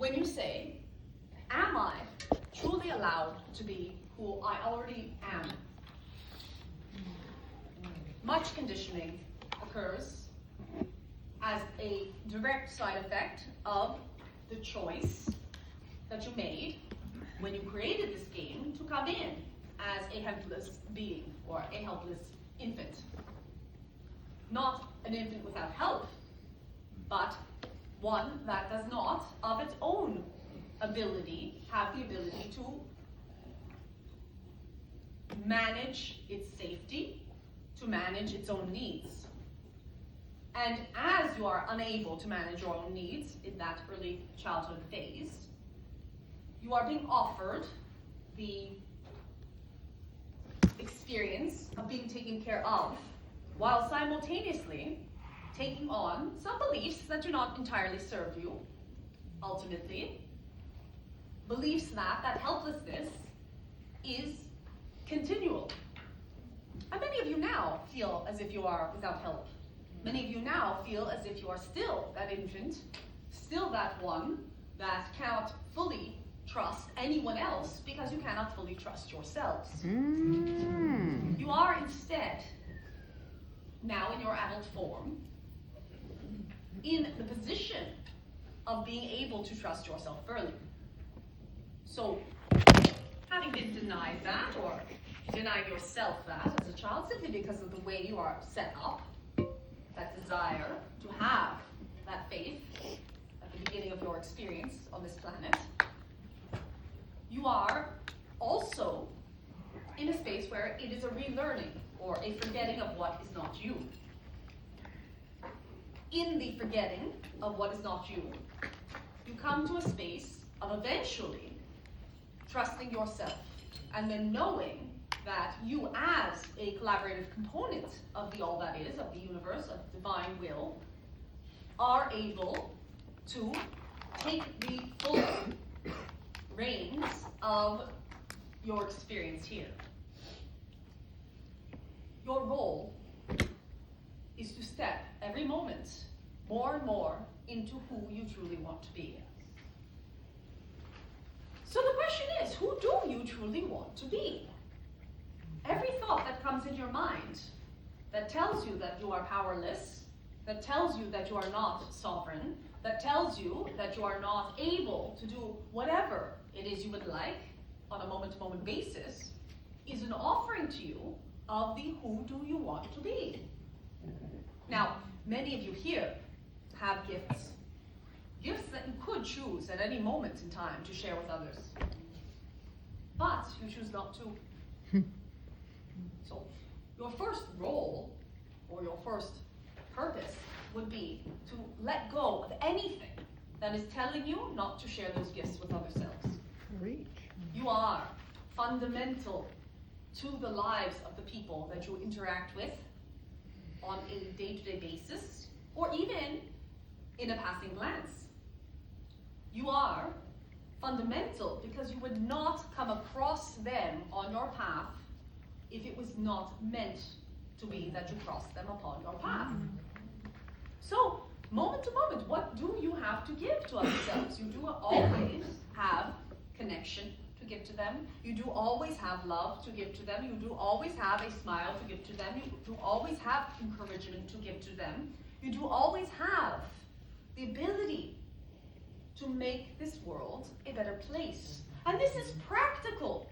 when you say, am I truly allowed to be who I already am? Much conditioning occurs as a direct side effect of the choice that you made when you created this game to come in as a helpless being or a helpless infant. Not an infant without help, but one that does not, of its own ability, have the ability to manage its safety, to manage its own needs. And as you are unable to manage your own needs in that early childhood phase, you are being offered the experience of being taken care of, while simultaneously taking on some beliefs that do not entirely serve you, ultimately. Beliefs that helplessness is continual. And many of you now feel as if you are without help. Many of you now feel as if you are still that infant, still that one that cannot fully trust anyone else because you cannot fully trust yourselves. You are instead, now in your adult form, in the position of being able to trust yourself fully. So, having been denied that, or denied yourself that as a child, simply because of the way you are set up, that desire to have that faith at the beginning of your experience on this planet, you are also in a space where it is a relearning or a forgetting of what is not you. In the forgetting of what is not you, you come to a space of eventually trusting yourself and then knowing that you, as a collaborative component of the all that is, of the universe, of divine will, are able to take the full reins of your experience here. Your role is to step every moment more and more into who you truly want to be. So the question is, who do you truly want to be? Every thought that comes in your mind that tells you that you are powerless, that tells you that you are not sovereign, that tells you that you are not able to do whatever it is you would like on a moment-to-moment basis, is an offering to you of the who do you want to be. Now, many of you here have gifts. Gifts that you could choose at any moment in time to share with others. But you choose not to. So, your first role, or your first purpose, would be to let go of anything that is telling you not to share those gifts with other selves. Great. You are fundamental to the lives of the people that you interact with on a day-to-day basis, or even in a passing glance. You are fundamental because you would not come across them on your path if it was not meant to be that you cross them upon your path. So, moment to moment, what do you have to give to other selves? You do always have connection to give to them. You do always have love to give to them. You do always have a smile to give to them. You do always have encouragement to give to them. You do always have the ability to make this world a better place. And this is practical.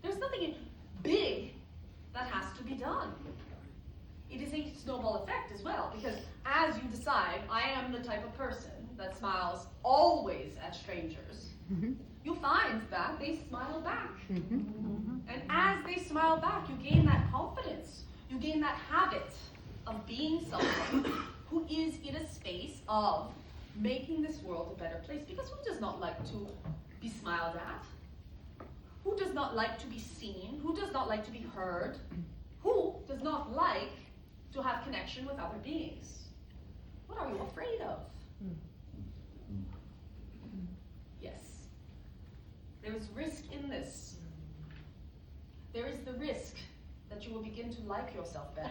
There's nothing big that has to be done. It is a snowball effect as well, because as you decide, I am the type of person that smiles always at strangers, you find that they smile back. And as they smile back, you gain that confidence. You gain that habit of being someone who is in a space of making this world a better place. Because who does not like to be smiled at? Who does not like to be seen? Who does not like to be heard? Who does not like to have connection with other beings? What are you afraid of? Yes. There is risk in this. There is the risk that you will begin to like yourself better.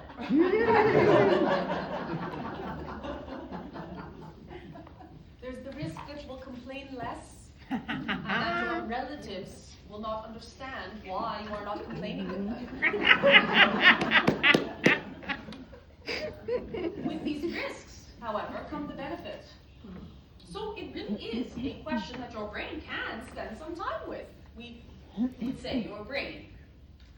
There's the risk that you will complain less, and that your relatives will not understand why you are not complaining with them. With these risks, however, come the benefit. So it really is a question that your brain can spend some time with. We would say your brain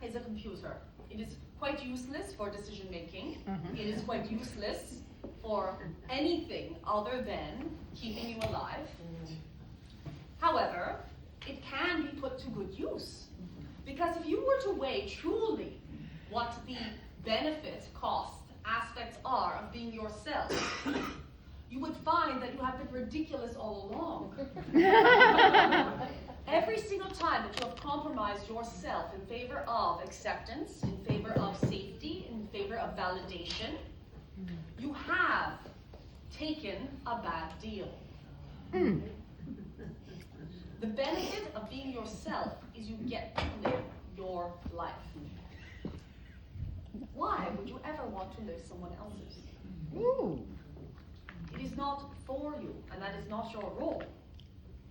is a computer. It is quite useless for decision making. It is quite useless for anything other than keeping you alive. However, it can be put to good use. Because if you were to weigh truly what the benefit, cost, aspects are of being yourself, you would find that you have been ridiculous all along. Every single time that you have compromised yourself in favor of acceptance, in favor of safety, in favor of validation, you have taken a bad deal. The benefit of being yourself is you get to live your life. Why would you ever want to live someone else's? It is not for you, and that is not your role.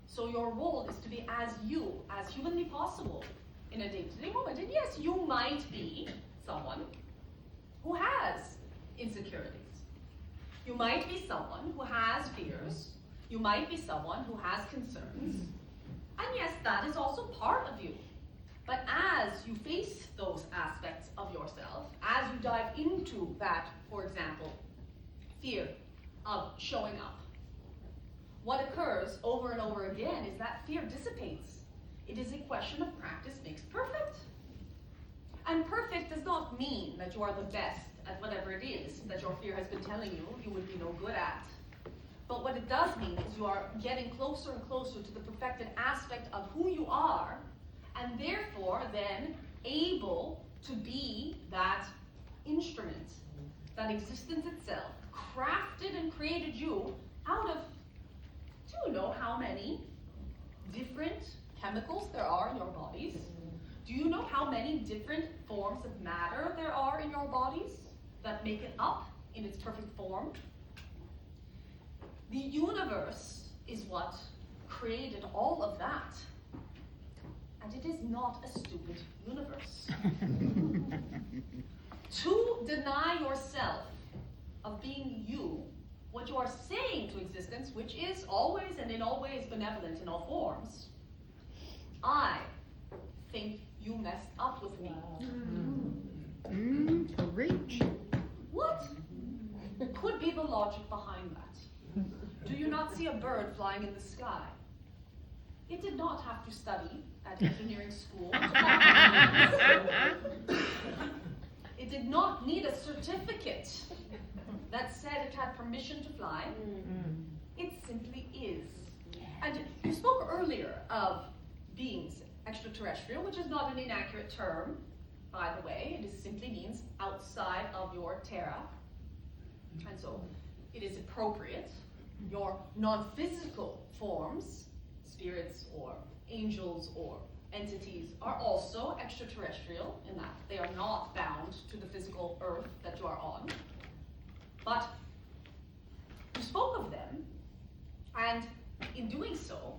So your role is to be as you, as humanly possible in a day-to-day moment. And yes, you might be someone who has insecurities. You might be someone who has fears. You might be someone who has concerns. And yes, that is also part of you. But as you face those aspects of yourself, as you dive into that, for example, fear of showing up, what occurs over and over again is that fear dissipates. It is a question of practice makes perfect. And perfect does not mean that you are the best at whatever it is that your fear has been telling you you would be no good at. But what it does mean is you are getting closer and closer to the perfected aspect of who you are, and therefore then able to be that instrument, that existence itself, crafted and created you out of, do you know how many different chemicals there are in your bodies? Do you know how many different forms of matter there are in your bodies that make it up in its perfect form? The universe is what created all of that. And it is not a stupid universe. To deny yourself of being you, what you are saying to existence, which is always and in all ways benevolent in all forms, I think you messed up with me. Reach. What could be the logic behind that? Do you not see a bird flying in the sky? It did not have to study at engineering school. It did not need a certificate that said it had permission to fly. It simply is. And you spoke earlier of beings extraterrestrial, which is not an inaccurate term, by the way. It simply means outside of your terra. And so it is appropriate. Your non-physical forms, spirits or angels or entities, are also extraterrestrial in that they are not bound to the physical earth that you are on. But you spoke of them, and in doing so,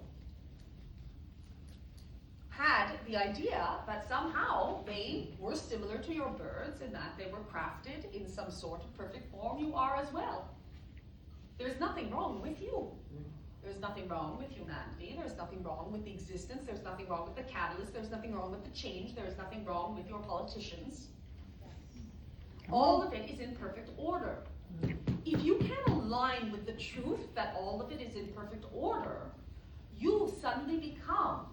had the idea that somehow they were similar to your birds in that they were crafted in some sort of perfect form. You are as well. There's nothing wrong with you. There's nothing wrong with humanity. There's nothing wrong with the existence. There's nothing wrong with the catalyst. There's nothing wrong with the change. There's nothing wrong with your politicians. All of it is in perfect order. If you can align with the truth that all of it is in perfect order, you suddenly become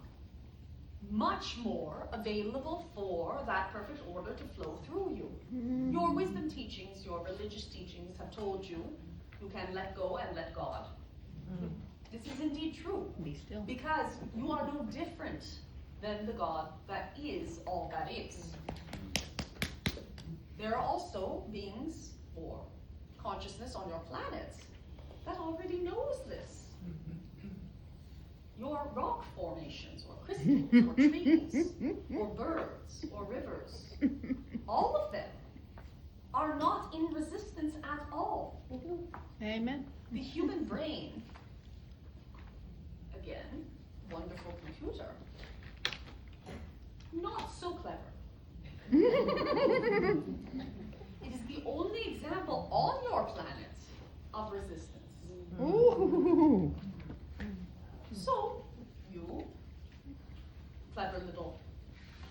much more available for that perfect order to flow through you. Your wisdom teachings, your religious teachings have told you you can let go and let God. This is indeed true. Be still. Because you are no different than the God that is all that is. There are also beings or consciousness on your planet that already knows this. Your rock formations or crystals or trees or birds or rivers, all of them are not in resistance at all. Amen. The human brain, It is the only example on your planet of resistance. Ooh. So, you clever little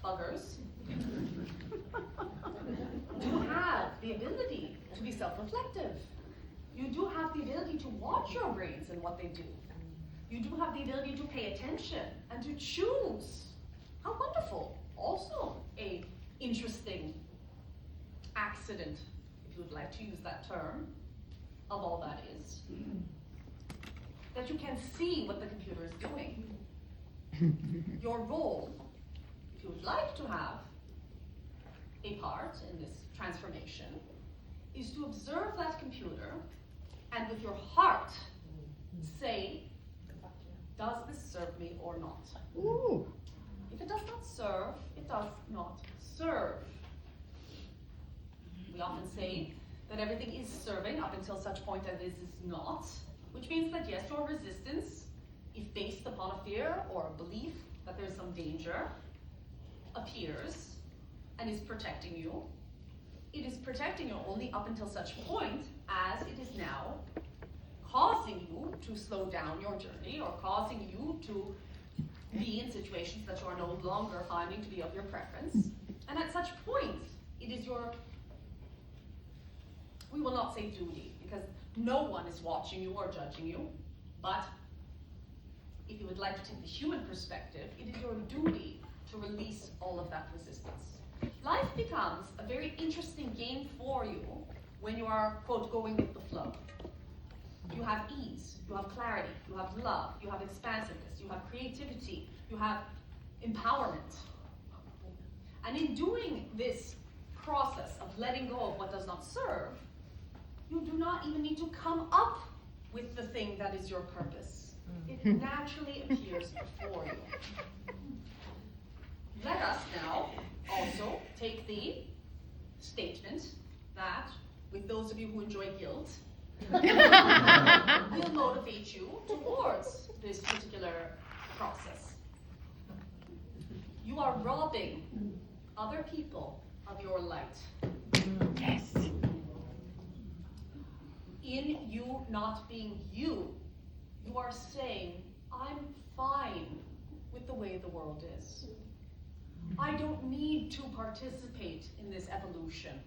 buggers do have the ability to be self-reflective. You do have the ability to watch your brains and what they do. You do have the ability to pay attention and to choose. How wonderful. Also a interesting accident, if you would like to use that term, of all that is. That you can see what the computer is doing. Your role, if you would like to have a part in this transformation, is to observe that computer and with your heart say, does this serve me or not? Ooh. If it does not serve, it does not serve. We often say that everything is serving up until such point as this is not, which means that yes, your resistance, if based upon a fear or a belief that there's some danger, appears and is protecting you. It is protecting you only up until such point as it is now causing you to slow down your journey or causing you to be in situations that you are no longer finding to be of your preference. And at such point, it is your, we will not say duty, because no one is watching you or judging you, but if you would like to take the human perspective, it is your duty to release all of that resistance. Life becomes a very interesting game for you when you are, quote, going with the flow. You have ease, you have clarity, you have love, you have expansiveness, you have creativity, you have empowerment. And in doing this process of letting go of what does not serve, you do not even need to come up with the thing that is your purpose. It naturally appears before you. Let us now also take the statement that, with those of you who enjoy guilt, will motivate you towards this particular process. You are robbing other people of your light. Yes. In you not being you, you are saying, I'm fine with the way the world is. I don't need to participate in this evolution.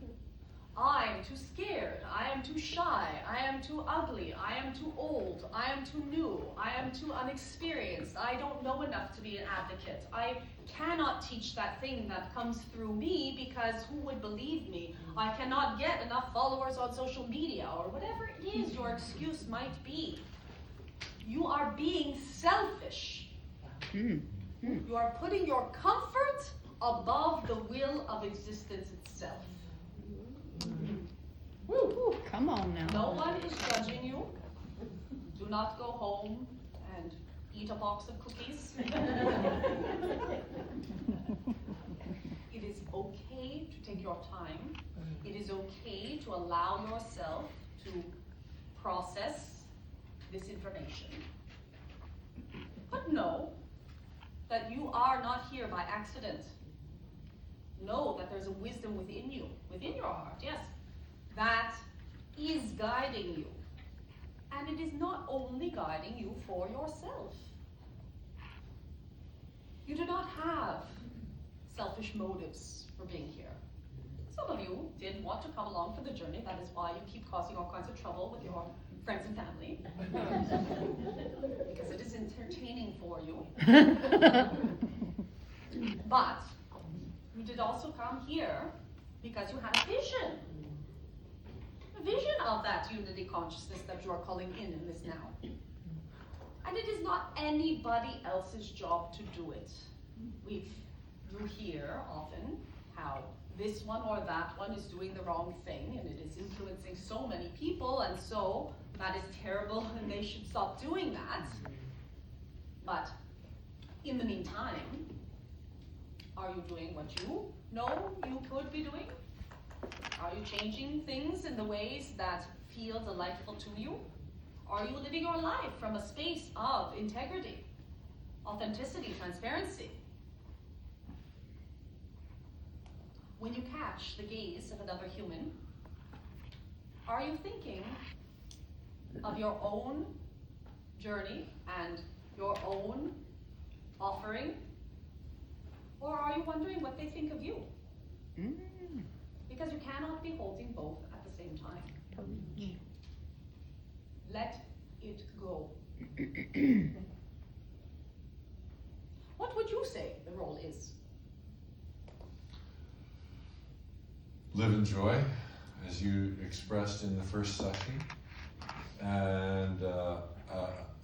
I'm too scared, I am too shy, I am too ugly, I am too old, I am too new, I am too unexperienced, I don't know enough to be an advocate. I cannot teach that thing that comes through me because who would believe me? I cannot get enough followers on social media, or whatever it is your excuse might be. You are being selfish. You are putting your comfort above the will of existence itself. Woo, come on now. No one is judging you. Do not go home and eat a box of cookies. It is okay to take your time. It is okay to allow yourself to process this information. But know that you are not here by accident. Know that there's a wisdom within you, within your heart, yes, that is guiding you. And it is not only guiding you for yourself. You do not have selfish motives for being here. Some of you did want to come along for the journey. That is why you keep causing all kinds of trouble with your friends and family. Because it is entertaining for you. But you did also come here because you had a vision. A vision of that unity consciousness that you are calling in this now. And it is not anybody else's job to do it. You hear often how this one or that one is doing the wrong thing and it is influencing so many people, and so that is terrible and they should stop doing that. But in the meantime, are you doing what you know you could be doing? Are you changing things in the ways that feel delightful to you? Are you living your life from a space of integrity, authenticity, transparency? when you catch the gaze of another human, are you thinking of your own journey and your own offering? Or are you wondering what they think of you? Because you cannot be holding both at the same time. Let it go. What would you say the role is? Live in joy, as you expressed in the first session, and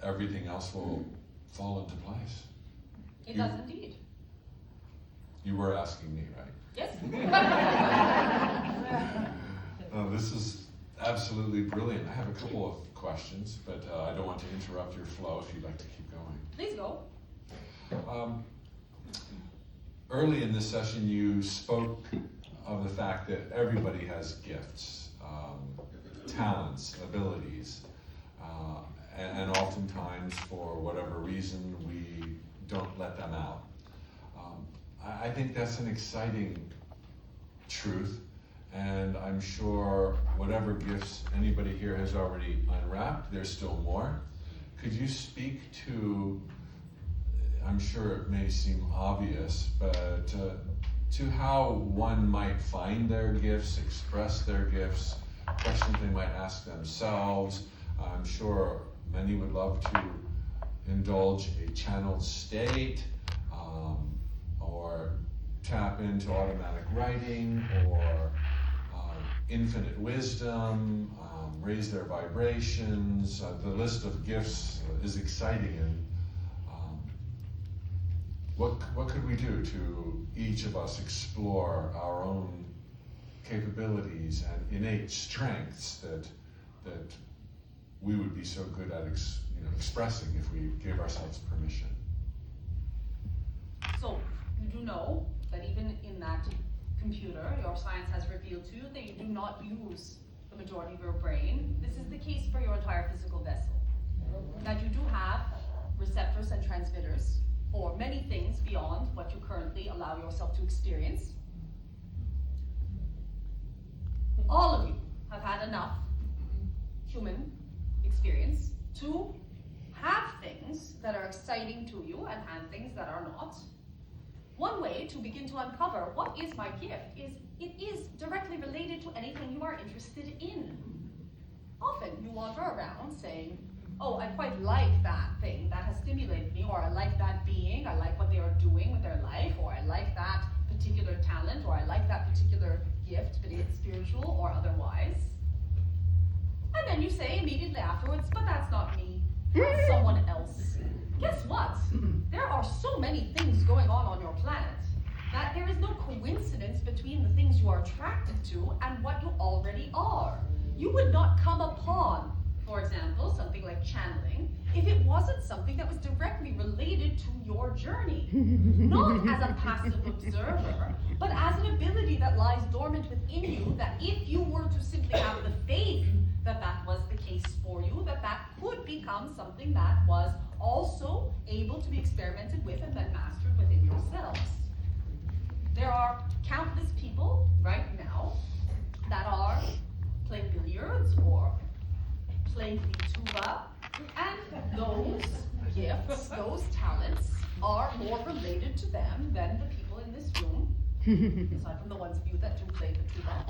everything else will fall into place. It does indeed. You were asking me, right? Yes. This is absolutely brilliant. I have a couple of questions, but I don't want to interrupt your flow if you'd like to keep going. Please go. Early in this session, you spoke of the fact that everybody has gifts, talents, abilities, and oftentimes, for whatever reason, we don't let them out. I think that's an exciting truth, and I'm sure whatever gifts anybody here has already unwrapped, there's still more. Could you speak to, I'm sure it may seem obvious, but to how one might find their gifts, express their gifts, questions they might ask themselves. I'm sure many would love to indulge a channeled state, or tap into automatic writing, or infinite wisdom, raise their vibrations. The list of gifts is exciting, and what could we do to each of us explore our own capabilities and innate strengths that we would be so good at expressing if we gave ourselves permission? So, you do know that even in that computer, your science has revealed to you that you do not use the majority of your brain. This is the case for your entire physical vessel. That you do have receptors and transmitters for many things beyond what you currently allow yourself to experience. All of you have had enough human experience to have things that are exciting to you and have things that are not. One way to begin to uncover what is my gift is it is directly related to anything you are interested in. Often you wander around saying, oh, I quite like that thing that has stimulated me, or I like that being, I like what they are doing with their life, or I like that particular talent, or I like that particular gift, be it spiritual or otherwise. And then you say immediately afterwards, but that's not me, that's someone else. Guess what? There are so many things going on your planet that there is no coincidence between the things you are attracted to and what you already are. You would not come upon, for example, something like channeling if it wasn't something that was directly related to your journey. Not as a passive observer, but as an ability that lies dormant within you, that if you were to simply have the faith that that was the case for you, that that could become something that was also able to be experimented with and then mastered within yourselves. There are countless people right now that are playing billiards or playing the tuba, and those gifts, those talents, are more related to them than the people in this room, aside from the ones of you that do play the tuba.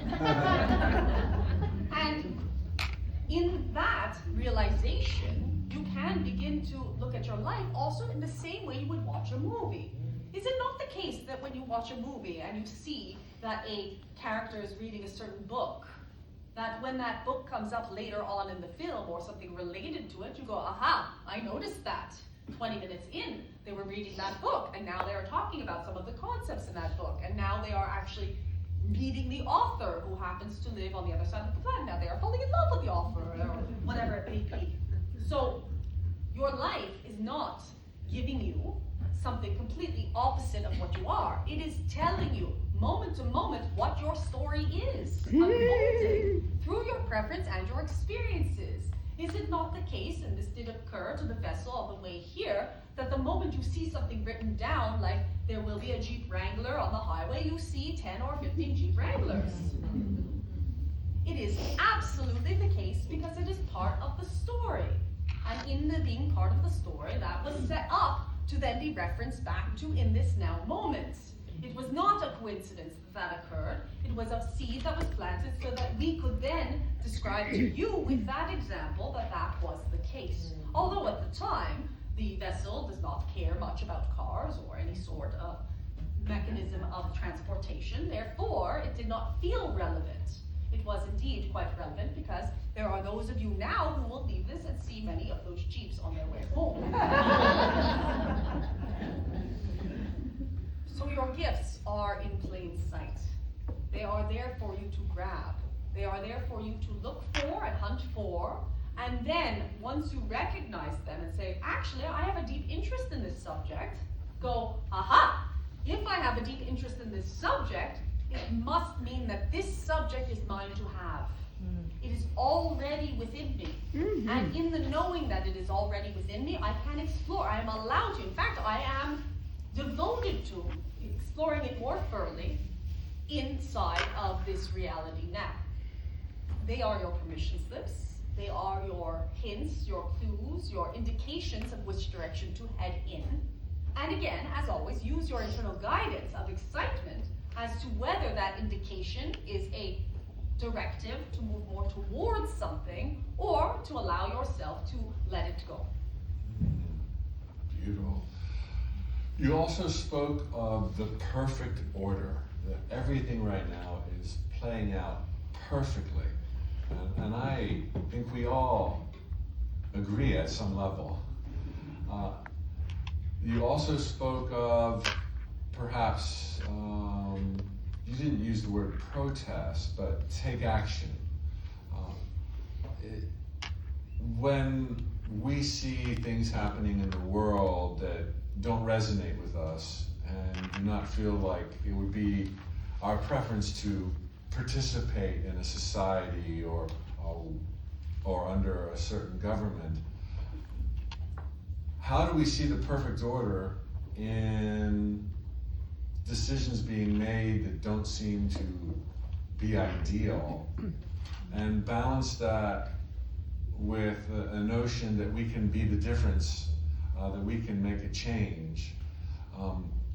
And in that realization, you can begin to look at your life also in the same way you would watch a movie. Is it not the case that when you watch a movie and you see that a character is reading a certain book, that when that book comes up later on in the film or something related to it, you go, aha, I noticed that. 20 minutes in, they were reading that book, and now they are talking about some of the concepts in that book, and now they are actually meeting the author who happens to live on the other side of the planet. Now they are falling in love with the author, or whatever it may be. So your life is not giving you something completely opposite of what you are. It is telling you, moment to moment, what your story is, unfolding through your preference and your experiences. Is it not the case, and this did occur to the vessel on the way here, that that the moment you see something written down, like there will be a Jeep Wrangler on the highway, you see 10 or 15 Jeep Wranglers. It is absolutely the case because it is part of the story. And in the being part of the story, that was set up to then be referenced back to in this now moment. It was not a coincidence that occurred. It was a seed that was planted so that we could then describe to you with that example that that was the case. Although at the time, the vessel does not care much about cars or any sort of mechanism of transportation. Therefore, it did not feel relevant. It was indeed quite relevant because there are those of you now who will leave this and see many of those Jeeps on their way home. So your gifts are in plain sight. They are there for you to grab. They are there for you to look for and hunt for. And then once you recognize them and say, actually, I have a deep interest in this subject, go, aha, if I have a deep interest in this subject, it must mean that this subject is mine to have. It is already within me. And in the knowing that it is already within me, I can explore. I am allowed to. In fact, I am devoted to exploring it more thoroughly inside of this reality now. They are your permission slips. They are your hints, your clues, your indications of which direction to head in. And again, as always, use your internal guidance of excitement as to whether that indication is a directive to move more towards something or to allow yourself to let it go. Beautiful. You also spoke of the perfect order, that everything right now is playing out perfectly. And I think we all agree at some level. You also spoke of perhaps, you didn't use the word protest, but take action. When we see things happening in the world that don't resonate with us and do not feel like it would be our preference to participate in a society or under a certain government, how do we see the perfect order in decisions being made that don't seem to be ideal, and balance that with a notion that we can be the difference, that we can make a change?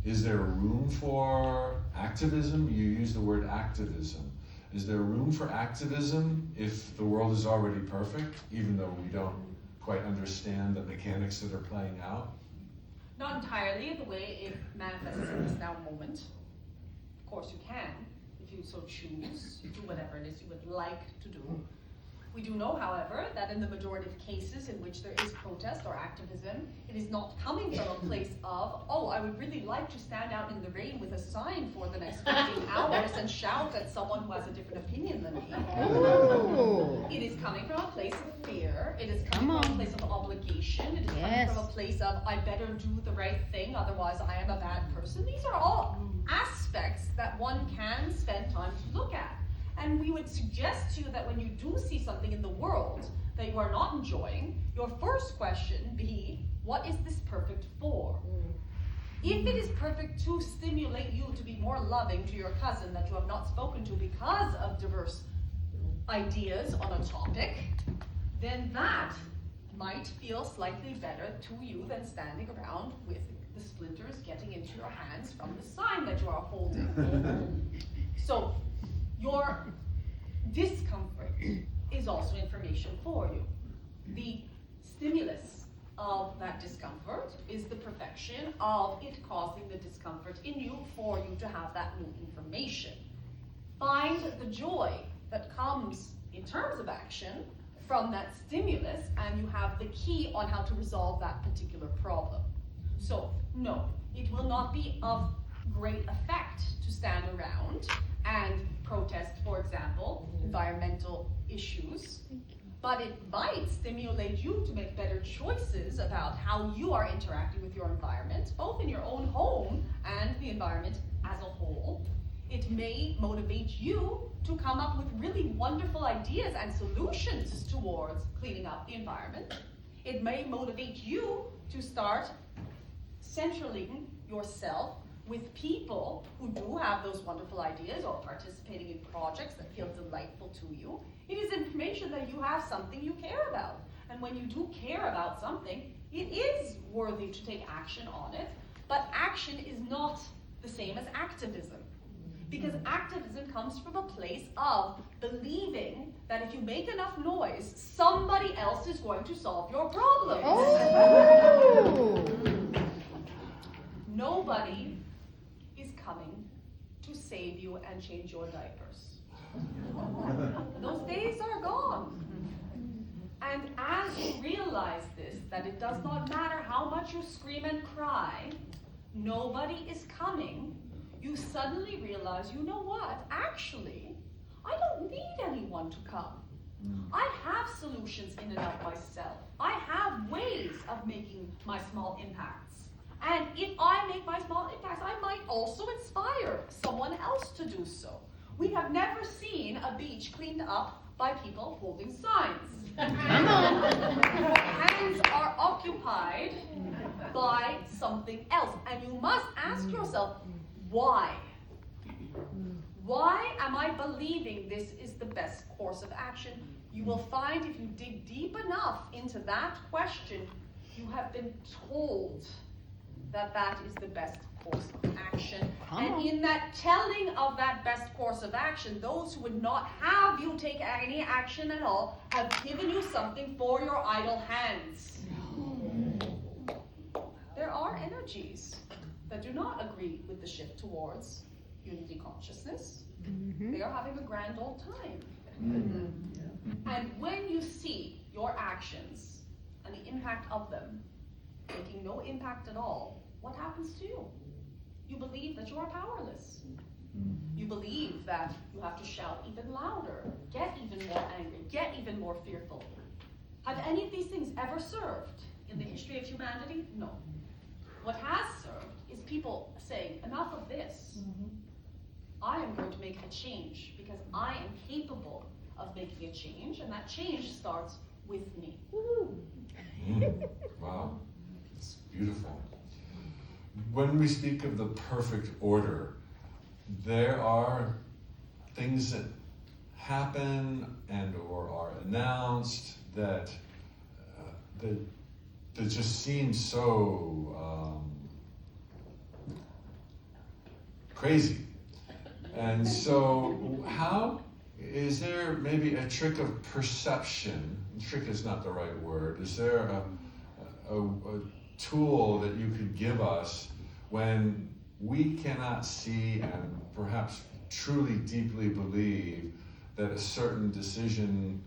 Is there room for activism? You use the word activism. Is there room for activism if the world is already perfect, even though we don't quite understand the mechanics that are playing out? Not entirely the way it manifests in this now moment. Of course you can, if you so choose, do whatever it is you would like to do. We do know, however, that in the majority of cases in which there is protest or activism, it is not coming from a place of, oh, I would really like to stand out in the rain with a sign for the next 15 hours and shout at someone who has a different opinion than me. Ooh. It is coming from a place of fear. It is coming from a place of obligation. It is coming from a place of, I better do the right thing, otherwise I am a bad person. These are all aspects that one can spend time to look at. And we would suggest to you that when you do see something in the world that you are not enjoying, your first question be, what is this perfect for? If it is perfect to stimulate you to be more loving to your cousin that you have not spoken to because of diverse ideas on a topic, then that might feel slightly better to you than standing around with the splinters getting into your hands from the sign that you are holding. So, your discomfort is also information for you. The stimulus of that discomfort is the perfection of it causing the discomfort in you for you to have that new information. Find the joy that comes in terms of action from that stimulus, and you have the key on how to resolve that particular problem. So, no, it will not be of great effect to stand around and protest, for example, environmental issues, but it might stimulate you to make better choices about how you are interacting with your environment, both in your own home and the environment as a whole. It may motivate you to come up with really wonderful ideas and solutions towards cleaning up the environment. It may motivate you to start centering yourself with people who do have those wonderful ideas or participating in projects that feel delightful to you. It is information that you have something you care about. And when you do care about something, it is worthy to take action on it. But action is not the same as activism. Because activism comes from a place of believing that if you make enough noise, somebody else is going to solve your problems. Oh. Nobody is coming to save you and change your diapers. Those days are gone. And as you realize this, that it does not matter how much you scream and cry, nobody is coming, you suddenly realize, you know what, actually, I don't need anyone to come. I have solutions in and of myself. I have ways of making my small impacts. And if I make my small impacts, I might also inspire someone else to do so. We have never seen a beach cleaned up by people holding signs. Hands are occupied by something else. And you must ask yourself, why? Why am I believing this is the best course of action? You will find if you dig deep enough into that question, you have been told that that is the best course of action. And in that telling of that best course of action, those who would not have you take any action at all have given you something for your idle hands. There are energies that do not agree with the shift towards unity consciousness. They are having a grand old time. And when you see your actions and the impact of them making no impact at all, what happens to you? You believe that you are powerless. You believe that you have to shout even louder, get even more angry, get even more fearful. Have any of these things ever served in the history of humanity? No. What has served is people saying, enough of this. I am going to make a change because I am capable of making a change, and that change starts with me. Wow, it's beautiful. When we speak of the perfect order, there are things that happen and or are announced that that just seem so crazy. And so how is there maybe a trick of perception? Trick is not the right word. Is there a tool that you could give us when we cannot see and perhaps truly deeply believe that a certain decision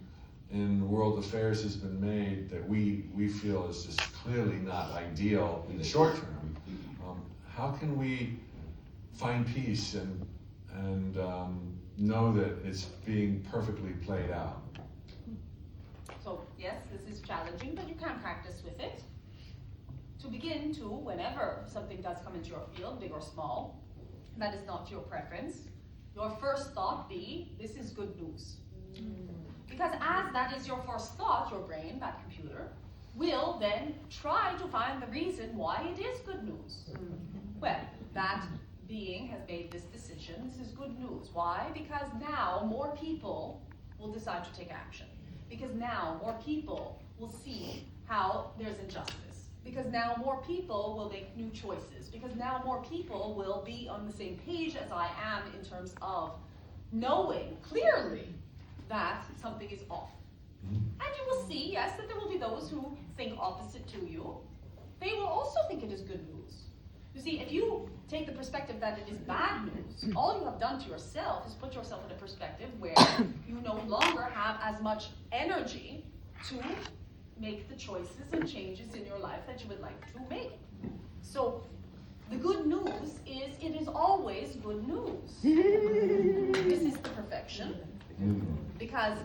in world affairs has been made that we feel is just clearly not ideal in the short term? How can we find peace and know that it's being perfectly played out? So yes, this is challenging, but you can practice with it. To begin to, whenever something does come into your field, big or small, that is not your preference, your first thought be, this is good news. Because as that is your first thought, your brain, that computer, will then try to find the reason why it is good news. Well, that being has made this decision, this is good news. Why? Because now more people will decide to take action. Because now more people will see how there's injustice. Because now more people will make new choices. Because now more people will be on the same page as I am in terms of knowing clearly that something is off. And you will see, yes, that there will be those who think opposite to you. They will also think it is good news. You see, if you take the perspective that it is bad news, all you have done to yourself is put yourself in a perspective where you no longer have as much energy to make the choices and changes in your life that you would like to make. So the good news is it is always good news. This is the perfection. Because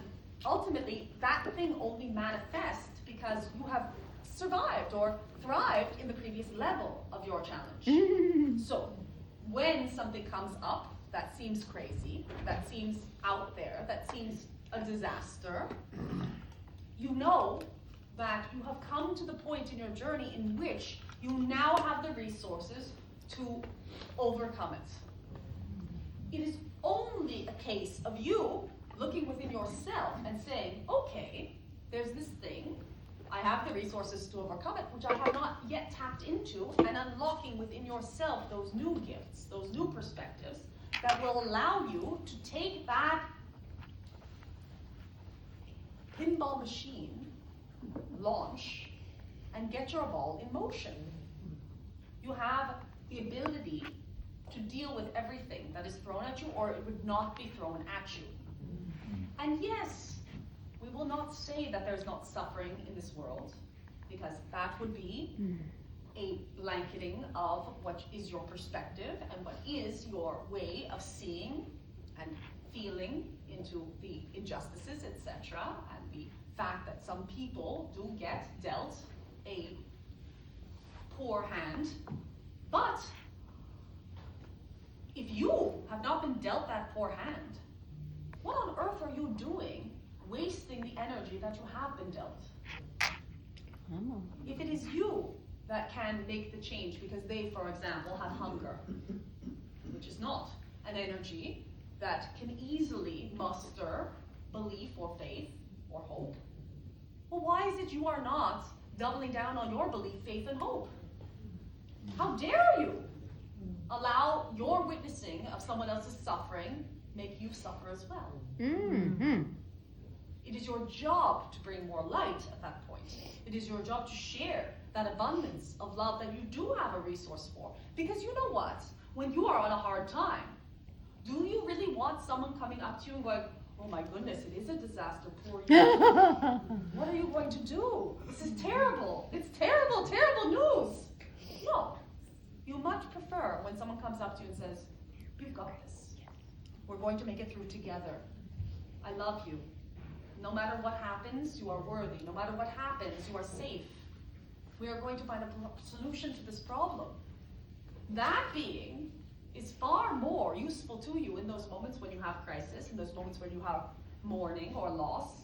ultimately that thing only manifests because you have survived or thrived in the previous level of your challenge. So when something comes up that seems crazy, that seems out there, that seems a disaster, you know that you have come to the point in your journey in which you now have the resources to overcome it. It is only a case of you looking within yourself and saying, okay, there's this thing, I have the resources to overcome it, which I have not yet tapped into, and unlocking within yourself those new gifts, those new perspectives that will allow you to take that pinball machine launch and get your ball in motion. You have the ability to deal with everything that is thrown at you, or it would not be thrown at you. And yes, we will not say that there's not suffering in this world, because that would be a blanketing of what is your perspective and what is your way of seeing and feeling into the injustices, etc., and the fact that some people do get dealt a poor hand. But if you have not been dealt that poor hand, what on earth are you doing wasting the energy that you have been dealt? If it is you that can make the change because they, for example, have hunger, which is not an energy that can easily muster belief or faith or hope, well, why is it you are not doubling down on your belief, faith, and hope? How dare you allow your witnessing of someone else's suffering make you suffer as well? Mm-hmm. It is your job to bring more light at that point. It is your job to share that abundance of love that you do have a resource for. Because you know what? When you are on a hard time, do you really want someone coming up to you and going, oh my goodness, it is a disaster, poor you. What are you going to do? This is terrible. It's terrible, terrible news. No. You much prefer when someone comes up to you and says, you've got this. We're going to make it through together. I love you. No matter what happens, you are worthy. No matter what happens, you are safe. We are going to find a solution to this problem. That being is far more useful to you in those moments when you have crisis, in those moments when you have mourning or loss,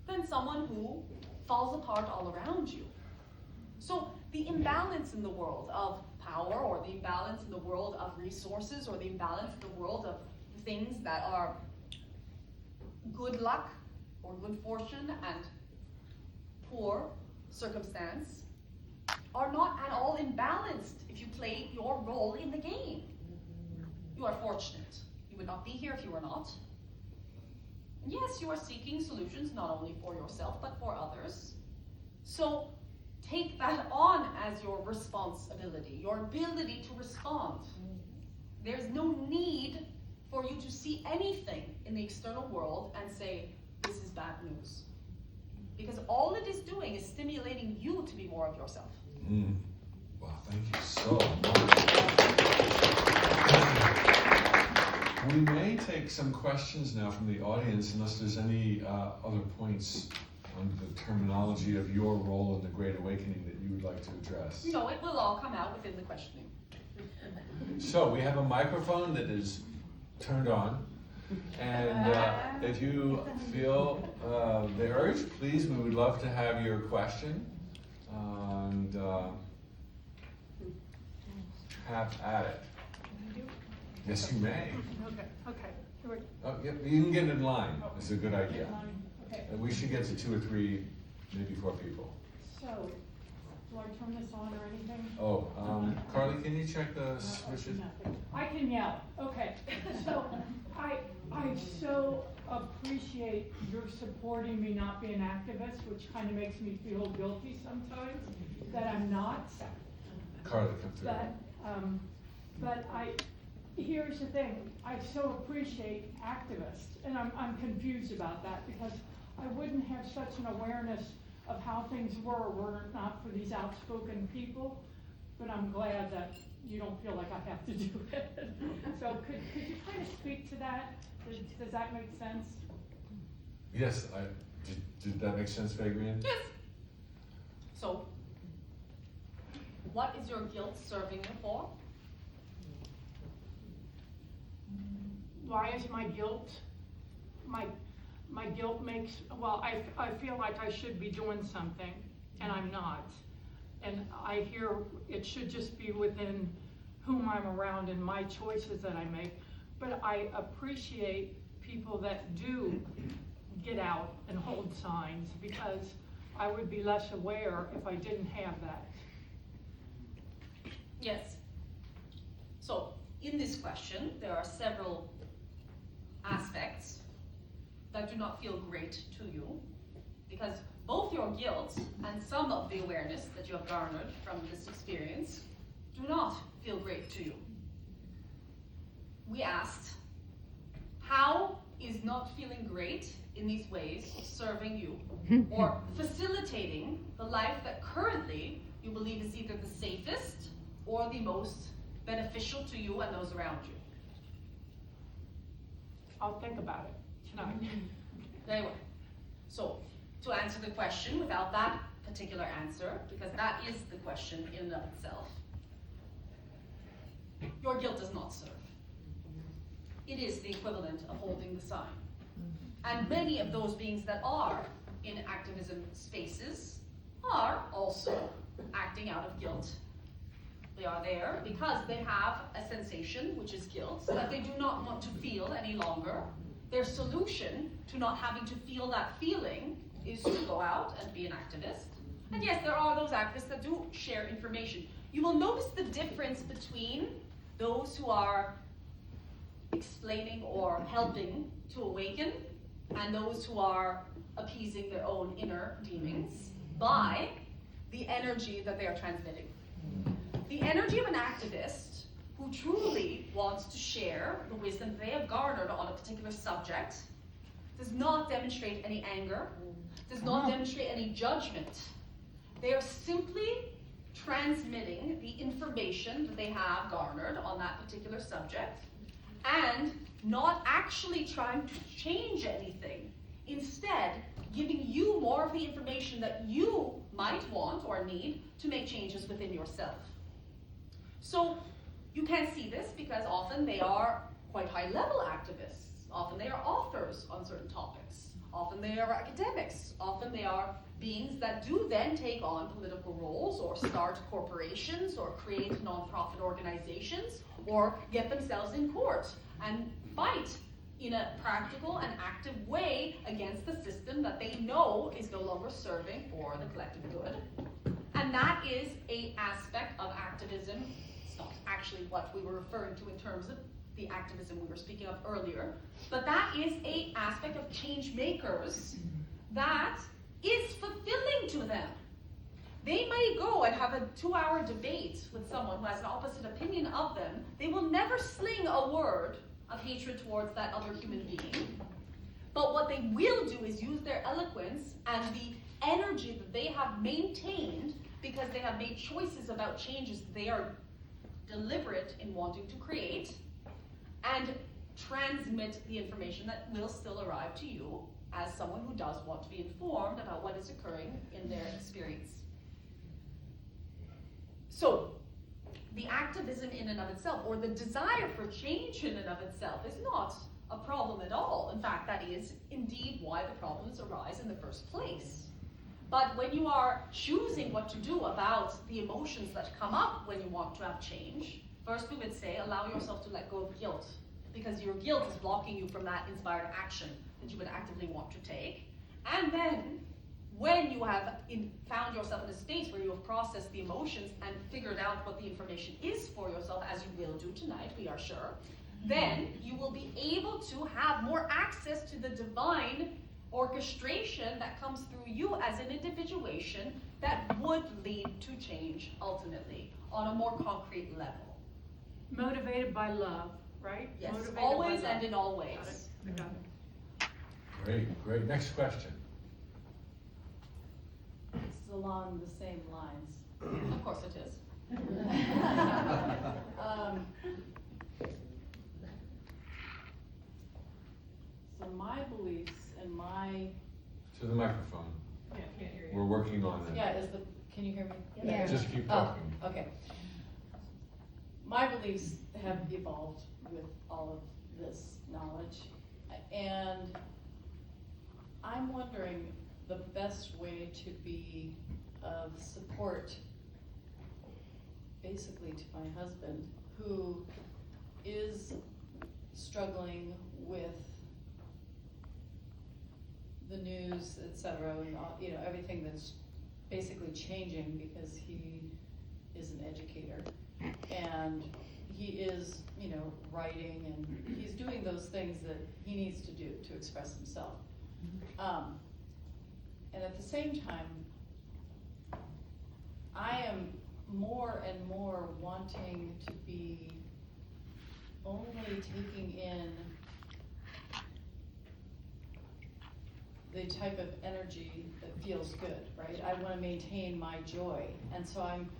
than someone who falls apart all around you. So the imbalance in the world of power, or the imbalance in the world of resources, or the imbalance in the world of things that are good luck or good fortune and poor circumstance, are not at all imbalanced if you play your role in the game. You are fortunate. You would not be here if you were not. And yes, you are seeking solutions not only for yourself but for others. So take that on as your responsibility, your ability to respond. There's no need for you to see anything in the external world and say, this is bad news. Because all it is doing is stimulating you to be more of yourself. Wow, thank you so much. We may take some questions now from the audience, unless there's any other points on the terminology of your role in the Great Awakening that you would like to address. No, it will all come out within the questioning. So we have a microphone that is turned on, and if you feel the urge, please, we would love to have your question, and have at it. Yes, you may. Okay. Oh, yeah, you can get in line. It's a good idea. Okay. We should get to 2 or 3, maybe 4 people. So, do I turn this on or anything? Oh, Carly, can you check the switches? I can yell. Okay. So, I so appreciate your supporting me not being an activist, which kind of makes me feel guilty sometimes that I'm not. Carly, come through. But here's the thing. I so appreciate activists, and I'm confused about that because I wouldn't have such an awareness of how things were it not for these outspoken people. But I'm glad that you don't feel like I have to do it. So could you kind of speak to that? Does that make sense? Yes, did that make sense, Vagrein? Yes. So, what is your guilt serving you for? Why is my guilt? My guilt makes, well, I feel like I should be doing something. and I'm not. And I hear it should just be within whom I'm around and my choices that I make. But I appreciate people that do get out and hold signs, because I would be less aware if I didn't have that. Yes. So, in this question, there are several aspects that do not feel great to you, because both your guilt and some of the awareness that you have garnered from this experience do not feel great to you. We asked, how is not feeling great in these ways serving you, or facilitating the life that currently you believe is either the safest or the most beneficial to you and those around you? I'll think about it tonight. Very well. So, to answer the question without that particular answer, because that is the question in and of itself, your guilt does not serve. It is the equivalent of holding the sign. And many of those beings that are in activism spaces are also acting out of guilt. They are there because they have a sensation, which is guilt, that they do not want to feel any longer. Their solution to not having to feel that feeling is to go out and be an activist. And yes, there are those activists that do share information. You will notice the difference between those who are explaining or helping to awaken and those who are appeasing their own inner demons by the energy that they are transmitting. The energy of an activist who truly wants to share the wisdom they have garnered on a particular subject does not demonstrate any anger, does not demonstrate any judgment. They are simply transmitting the information that they have garnered on that particular subject and not actually trying to change anything. Instead, giving you more of the information that you might want or need to make changes within yourself. So you can see this because often they are quite high-level activists. Often they are authors on certain topics. Often they are academics. Often they are beings that do then take on political roles or start corporations or create non-profit organizations or get themselves in court and fight in a practical and active way against the system that they know is no longer serving for the collective good. And that is an aspect of activism. It's not actually what we were referring to in terms of the activism we were speaking of earlier, but that is an aspect of change makers that is fulfilling to them. They might go and have a 2-hour debate with someone who has an opposite opinion of them. They will never sling a word of hatred towards that other human being. But what they will do is use their eloquence and the energy that they have maintained because they have made choices about changes they are deliberate in wanting to create, and transmit the information that will still arrive to you as someone who does want to be informed about what is occurring in their experience. So, the activism in and of itself, or the desire for change in and of itself, is not a problem at all. In fact, that is indeed why the problems arise in the first place. But when you are choosing what to do about the emotions that come up when you want to have change, first we would say allow yourself to let go of guilt, because your guilt is blocking you from that inspired action that you would actively want to take. And then, when you have found yourself in a space where you have processed the emotions and figured out what the information is for yourself, as you will do tonight, we are sure, then you will be able to have more access to the divine orchestration that comes through you as an individuation that would lead to change ultimately on a more concrete level. Motivated by love, right? Yes, Motivated always by love. and in all ways. Got it. I got it. Great. Next question. It's along the same lines. Of course it is. So my beliefs and my, To the microphone. Yeah, can't hear you. We're working on it. yeah, can you hear me? Yeah. Just keep Oh, talking. okay. My beliefs have evolved with all of this knowledge, and I'm wondering the best way to be of support, basically to my husband, who is struggling with the news, et cetera, and all, you know, everything that's basically changing because he is an educator. And he is, you know, writing and he's doing those things that he needs to do to express himself. And at the same time, I am more and more wanting to be only taking in the type of energy that feels good, right? I wanna maintain my joy, and so I'm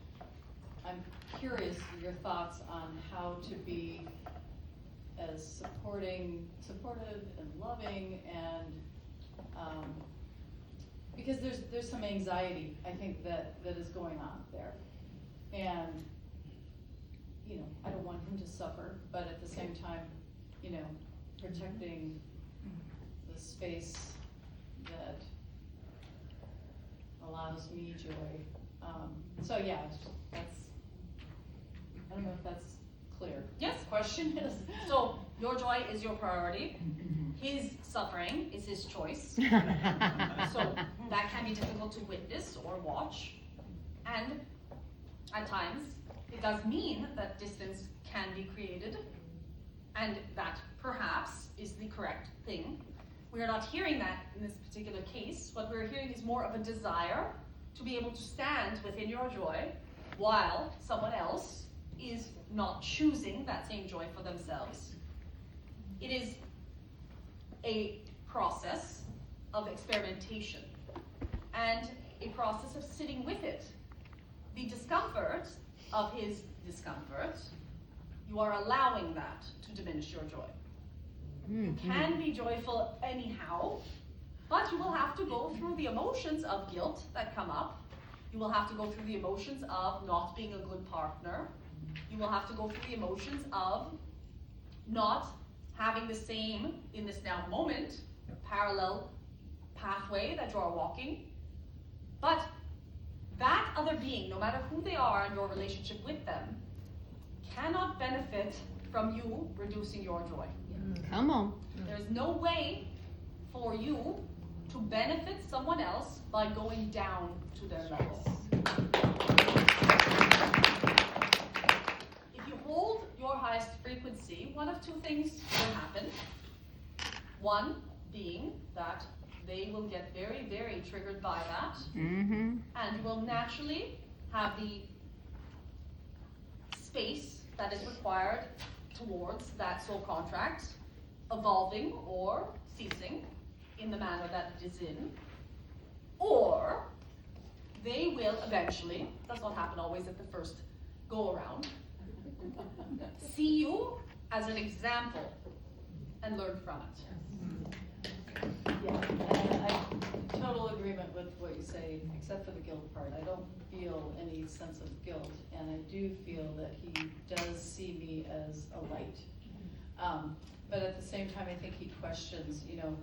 curious your thoughts on how to be as supportive and loving, and because there's some anxiety, I think, that is going on there. And, you know, I don't want him to suffer, but at the same time, you know, protecting the space that allows me joy. So yeah, that's, I don't know if that's clear. Yes. Question is. So your joy is your priority. His suffering is his choice. So that can be difficult to witness or watch. And at times, it does mean that distance can be created, and that perhaps is the correct thing. We are not hearing that in this particular case. What we're hearing is more of a desire to be able to stand within your joy while someone else is not choosing that same joy for themselves. It is a process of experimentation and a process of sitting with it. The discomfort of his discomfort, you are allowing that to diminish your joy. You can be joyful anyhow, but you will have to go through the emotions of guilt that come up. You will have to go through the emotions of not being a good partner. You will have to go through the emotions of not having the same, in this now moment, parallel pathway that you are walking. But that other being, no matter who they are and your relationship with them, cannot benefit from you reducing your joy. Come on. There's no way for you to benefit someone else by going down to their level. If you hold your highest frequency, one of two things will happen. One being that they will get very, very triggered by that, and you will naturally have the space that is required towards that soul contract evolving or ceasing in the manner that it is in, or they will eventually, does not happen always at the first go around, see you as an example and learn from it. Yeah, and I total agreement with what you say, except for the guilt part. I don't feel any sense of guilt, and I do feel that he does see me as a light. But at the same time, I think he questions, you know,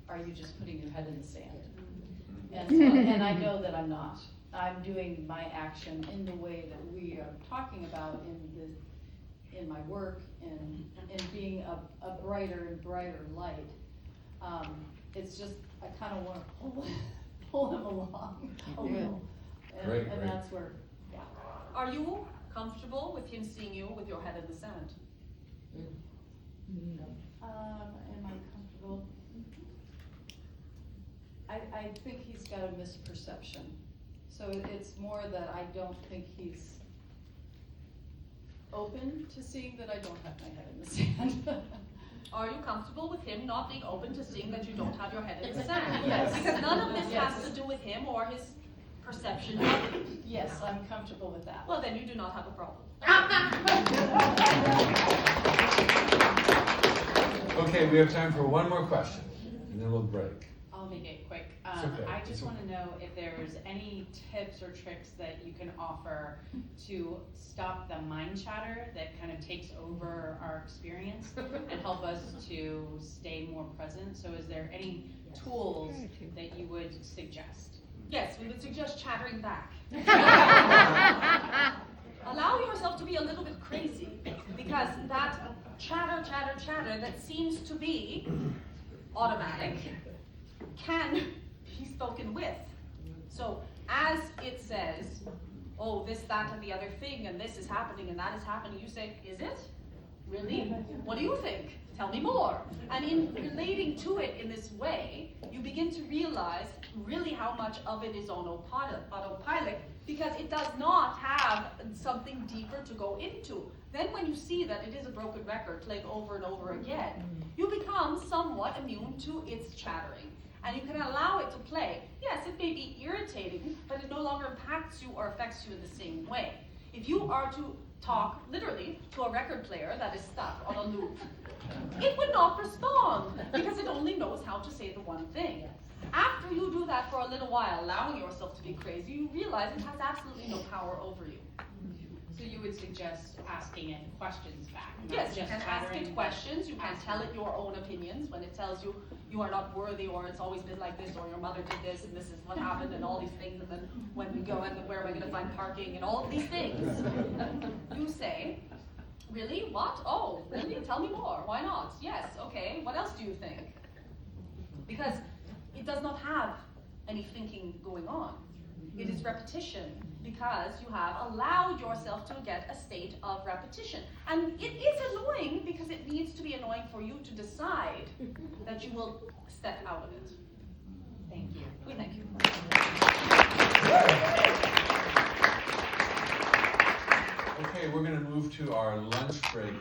are you just putting your head in the sand? And I know that I'm not. I'm doing my action in the way that we are talking about in my work and in being a brighter and brighter light. It's just, I kind of want to pull him along a little. Great. And that's where, yeah. Are you comfortable with him seeing you with your head in the sand? Am I comfortable? I think he's got a misperception. So it's more that I don't think he's open to seeing that I don't have my head in the sand. Are you comfortable with him not being open to seeing that you don't have your head in the sand? Yes. Because none of this Yes. has to do with him or his perception of you. Yes, I'm comfortable with that. Well, then you do not have a problem. Okay, we have time for one more question, and then we'll break. I'll make it quick. It's okay. I It's just okay. want to know if there's any tips or tricks that you can offer to stop the mind chatter that kind of takes over our experience and help us to stay more present. So is there any tools that you would suggest? Yes, we would suggest chattering back. Allow yourself to be a little bit crazy, because that chatter that seems to be automatic can be spoken with. So as it says, oh, this, that, and the other thing, and this is happening, and that is happening, you say, is it? Really? What do you think? Tell me more. And in relating to it in this way, you begin to realize really how much of it is on autopilot, because it does not have something deeper to go into. Then when you see that it is a broken record played over and over again, you become somewhat immune to its chattering. And you can allow it to play. Yes, it may be irritating, but it no longer impacts you or affects you in the same way. If you are to talk, literally, to a record player that is stuck on a loop, it would not respond, because it only knows how to say the one thing. After you do that for a little while, allowing yourself to be crazy, you realize it has absolutely no power over you. So you would suggest asking it questions back, not Yes, you just can ask chattering, it but questions, you can tell it your own opinions when it tells you you are not worthy, or it's always been like this, or your mother did this, and this is what happened, and all these things, and then when we go, and where am I going to find parking, and all of these things. You say, really? What? Oh, really? Tell me more. Why not? Yes, okay. What else do you think? Because it does not have any thinking going on. It is repetition, because you have allowed yourself to get a state of repetition. And it is annoying, because it needs to be annoying for you to decide that you will step out of it. thank you. We thank you. Okay, we're gonna move to our lunch break.